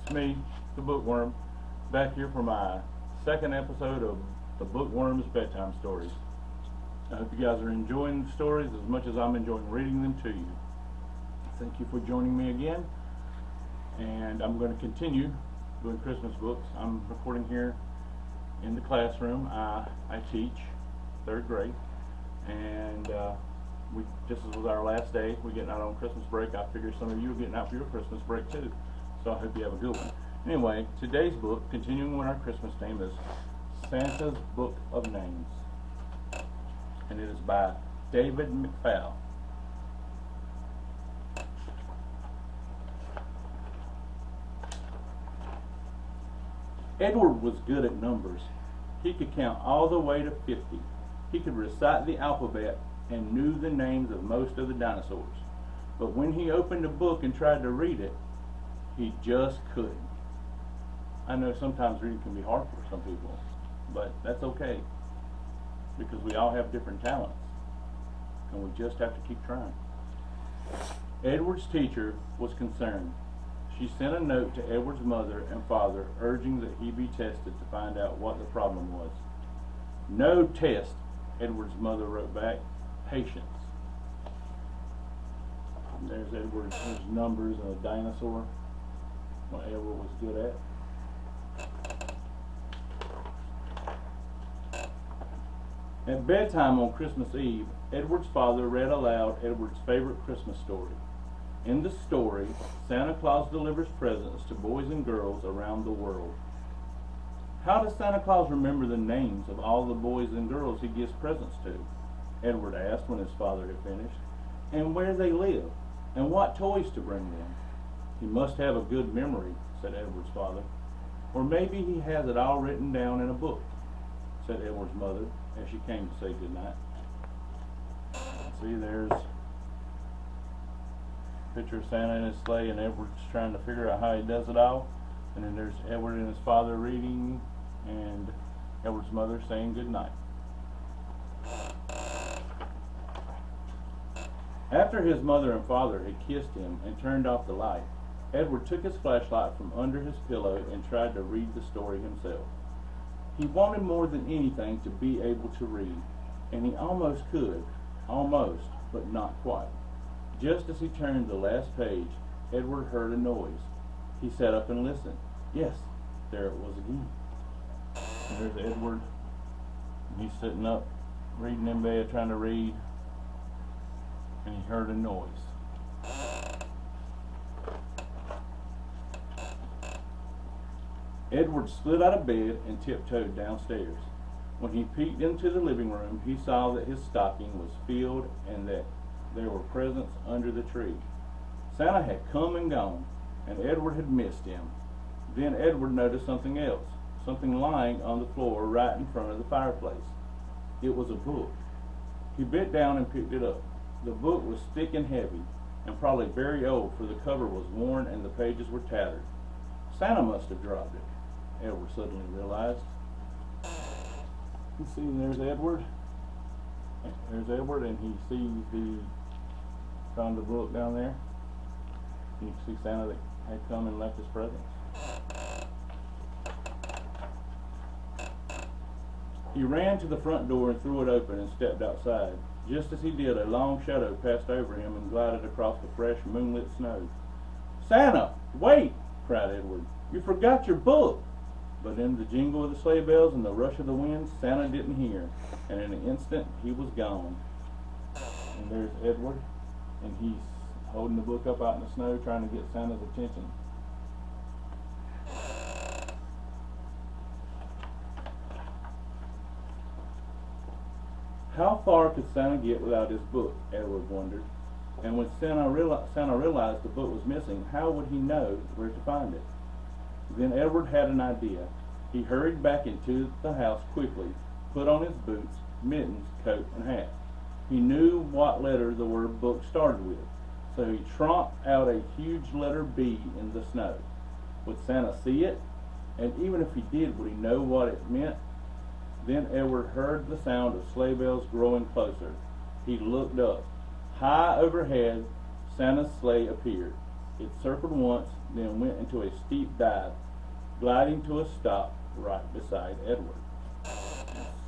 It's me, the Bookworm, back here for my second episode of the Bookworm's Bedtime Stories. I hope you guys are enjoying the stories as much as I'm enjoying reading them to you. Thank you for joining me again, and I'm going to continue doing Christmas books. I'm recording here in the classroom. I teach 3rd grade, and this was our last day. We're getting out on Christmas break. I figure some of you are getting out for your Christmas break too, so I hope you have a good one. Anyway, today's book, continuing with our Christmas theme, is Santa's Book of Names, and it is by David McPhail. Edward was good at numbers. He could count all the way to 50. He could recite the alphabet and knew the names of most of the dinosaurs. But when he opened a book and tried to read it, he just couldn't. I know sometimes reading can be hard for some people, but that's okay, because we all have different talents, and we just have to keep trying. Edward's teacher was concerned. She sent a note to Edward's mother and father urging that he be tested to find out what the problem was. "No test," Edward's mother wrote back. "Patience." And there's Edward's numbers and a dinosaur, what Edward was good at. At bedtime on Christmas Eve, Edward's father read aloud Edward's favorite Christmas story. In the story, Santa Claus delivers presents to boys and girls around the world. How does Santa Claus remember the names of all the boys and girls he gives presents to? Edward asked when his father had finished. And where they live, and what toys to bring them. He must have a good memory, said Edward's father. Or maybe he has it all written down in a book, said Edward's mother as she came to say goodnight. See, there's a picture of Santa in his sleigh, and Edward's trying to figure out how he does it all. And then there's Edward and his father reading, and Edward's mother saying goodnight. After his mother and father had kissed him and turned off the light, Edward took his flashlight from under his pillow and tried to read the story himself. He wanted more than anything to be able to read, and he almost could, but not quite. Just as he turned the last page, Edward heard a noise. He sat up and listened. Yes, there it was again. And there's Edward. He's sitting up, reading in bed, trying to read, and he heard a noise. Edward slid out of bed and tiptoed downstairs. When he peeked into the living room, he saw that his stocking was filled and that there were presents under the tree. Santa had come and gone, and Edward had missed him. Then Edward noticed something else, something lying on the floor right in front of the fireplace. It was a book. He bent down and picked it up. The book was thick and heavy, and probably very old, for the cover was worn and the pages were tattered. Santa must have dropped it, Edward suddenly realized. You see, there's Edward. There's Edward, and he sees found the book down there. And you can see Santa that had come and left his presents. He ran to the front door and threw it open and stepped outside. Just as he did, a long shadow passed over him and glided across the fresh moonlit snow. "Santa, wait!" cried Edward. "You forgot your book!" But in the jingle of the sleigh bells and the rush of the wind, Santa didn't hear, and in an instant he was gone. And there's Edward, and he's holding the book up out in the snow, trying to get Santa's attention. How far could Santa get without his book? Edward wondered. And when Santa realized the book was missing, how would he know where to find it? Then Edward had an idea. He hurried back into the house quickly, put on his boots, mittens, coat, and hat. He knew what letter the word book started with, so he tromped out a huge letter B in the snow. Would Santa see it? And even if he did, would he know what it meant? Then Edward heard the sound of sleigh bells growing closer. He looked up. High overhead, Santa's sleigh appeared. It circled once, then went into a steep dive, gliding to a stop right beside Edward.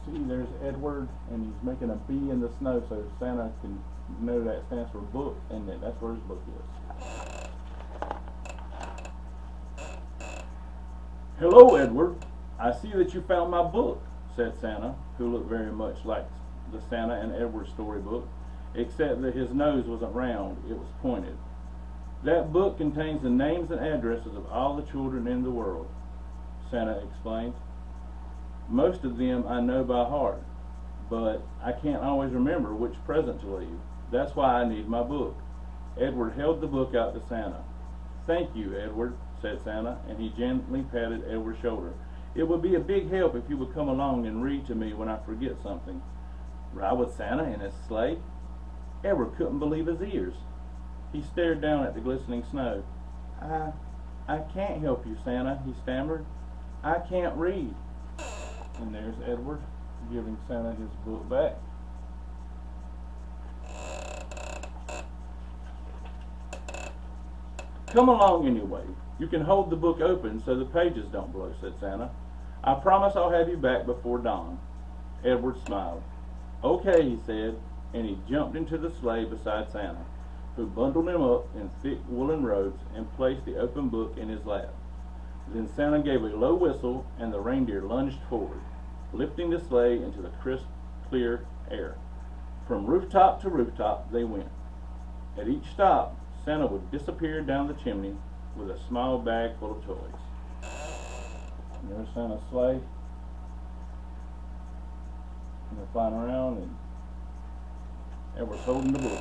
See, there's Edward, and he's making a B in the snow so Santa can know that stands for book, and that's where his book is. "Hello, Edward. I see that you found my book," said Santa, who looked very much like the Santa in Edward's storybook, except that his nose wasn't round, it was pointed. "That book contains the names and addresses of all the children in the world," Santa explained. "Most of them I know by heart, but I can't always remember which present to leave. That's why I need my book." Edward held the book out to Santa. "Thank you, Edward," said Santa, and he gently patted Edward's shoulder. "It would be a big help if you would come along and read to me when I forget something." Ride with Santa in his sleigh? Edward couldn't believe his ears. He stared down at the glistening snow. I can't help you, Santa," he stammered. "I can't read." And there's Edward giving Santa his book back. "Come along anyway. You can hold the book open so the pages don't blow," said Santa. "I promise I'll have you back before dawn." Edward smiled. "Okay," he said, and he jumped into the sleigh beside Santa, who bundled him up in thick woolen robes and placed the open book in his lap. Then Santa gave a low whistle, and the reindeer lunged forward, lifting the sleigh into the crisp, clear air. From rooftop to rooftop they went. At each stop, Santa would disappear down the chimney with a small bag full of toys. And there's Santa's sleigh. And they're flying around, and Edward's holding the book.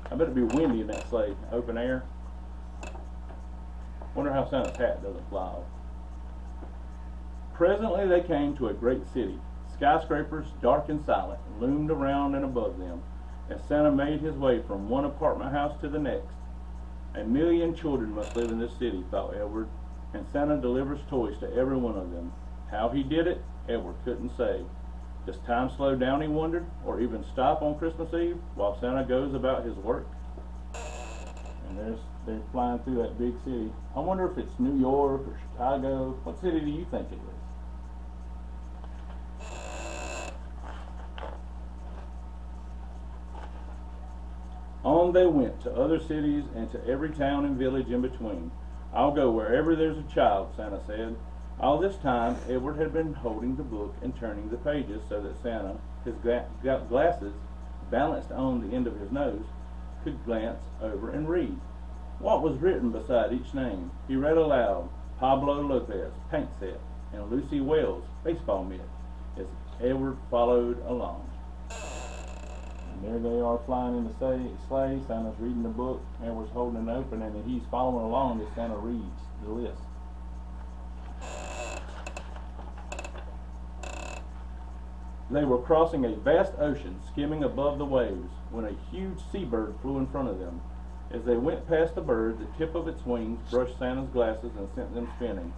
I bet it'd be windy in that sleigh, open air. Wonder how Santa's hat doesn't fly off. Presently they came to a great city. Skyscrapers, dark and silent, loomed around and above them as Santa made his way from one apartment house to the next. "A million children must live in this city," thought Edward, "and Santa delivers toys to every one of them." How he did it, Edward couldn't say. Does time slow down, he wondered, or even stop on Christmas Eve while Santa goes about his work? And they're flying through that big city. I wonder if it's New York or Chicago. What city do you think it is? On they went to other cities and to every town and village in between. "I'll go wherever there's a child," Santa said. All this time, Edward had been holding the book and turning the pages so that Santa, his glasses balanced on the end of his nose, could glance over and read. What was written beside each name? He read aloud: Pablo Lopez, paint set, and Lucy Wells, baseball mitt, as Edward followed along. And there they are flying in the sleigh. Santa's reading the book, Edward's holding it open, and he's following along as Santa reads the list. They were crossing a vast ocean, skimming above the waves, when a huge seabird flew in front of them. As they went past the bird, the tip of its wings brushed Santa's glasses and sent them spinning.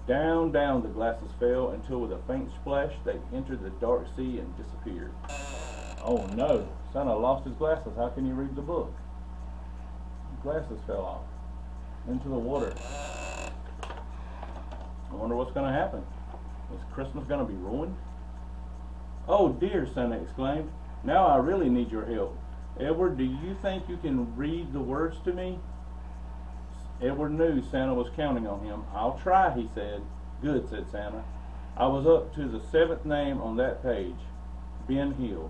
Down, down the glasses fell, until with a faint splash they entered the dark sea and disappeared. Oh no, Santa lost his glasses. How can he read the book? His glasses fell off into the water. I wonder what's going to happen. Is Christmas going to be ruined? "Oh dear," Santa exclaimed. "Now I really need your help. Edward, do you think you can read the words to me?" Edward knew Santa was counting on him. "I'll try," he said. "Good," said Santa. "I was up to the 7th name on that page, Ben Hill."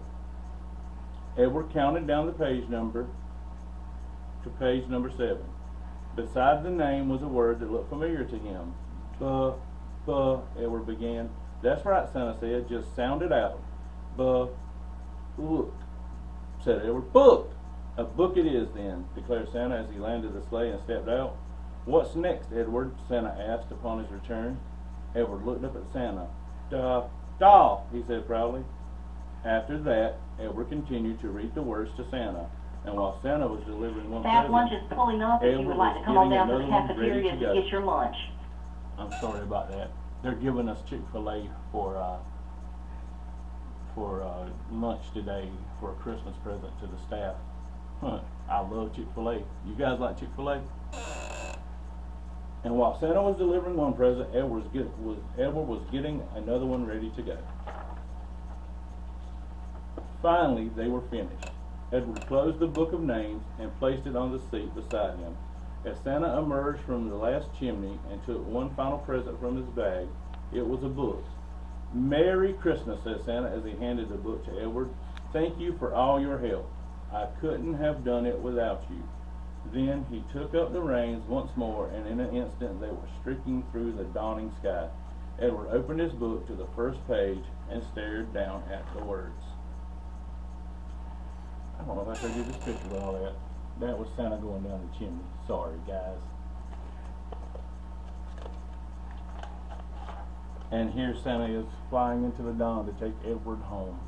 Edward counted down the page number to page number 7. Beside the name was a word that looked familiar to him. Edward began. "That's right," Santa said. "Just sound it out." "Book," said Edward. "Book! A book it is, then," declared Santa as he landed the sleigh and stepped out. "What's next, Edward?" Santa asked upon his return. Edward looked up at Santa. Doll," he said proudly. After that, Edward continued to read the words to Santa, and while Santa was delivering one That present, lunch is pulling up if you would like to come on down to the cafeteria to get your lunch. I'm sorry about that. They're giving us ChickfilA for lunch today for a Christmas present to the staff. I love ChickfilA. You guys like ChickfilA? And while Santa was delivering one present, Edward was getting another one ready to go. Finally, they were finished. Edward closed the book of names and placed it on the seat beside him. As Santa emerged from the last chimney and took one final present from his bag, it was a book. "Merry Christmas," said Santa as he handed the book to Edward. "Thank you for all your help. I couldn't have done it without you." Then he took up the reins once more, and in an instant they were streaking through the dawning sky. Edward opened his book to the first page and stared down at the words. I don't know if I showed you this picture with all that. That was Santa going down the chimney. Sorry, guys. And here Santa is flying into the dawn to take Edward home.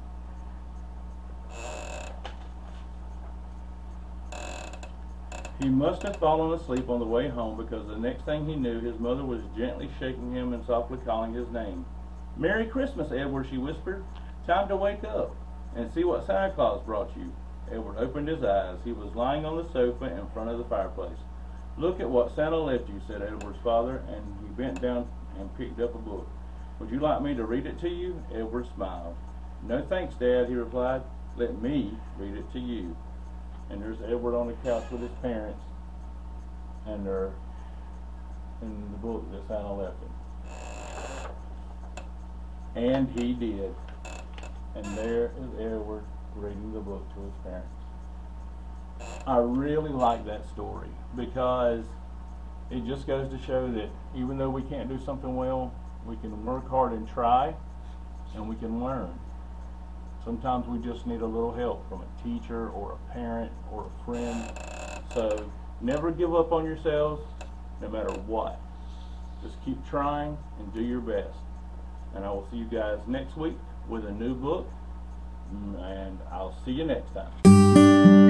He must have fallen asleep on the way home, because the next thing he knew, his mother was gently shaking him and softly calling his name. "Merry Christmas, Edward," she whispered. "Time to wake up and see what Santa Claus brought you." Edward opened his eyes. He was lying on the sofa in front of the fireplace. "Look at what Santa left you," said Edward's father, and he bent down and picked up a book. "Would you like me to read it to you?" Edward smiled. "No thanks, Dad," he replied. "Let me read it to you." And there's Edward on the couch with his parents, and they're in the book that Santa left him. And he did. And there is Edward reading the book to his parents. I really like that story, because it just goes to show that even though we can't do something well, we can work hard and try, and we can learn. Sometimes we just need a little help from a teacher or a parent or a friend. So never give up on yourselves, no matter what. Just keep trying and do your best. And I will see you guys next week with a new book. And I'll see you next time.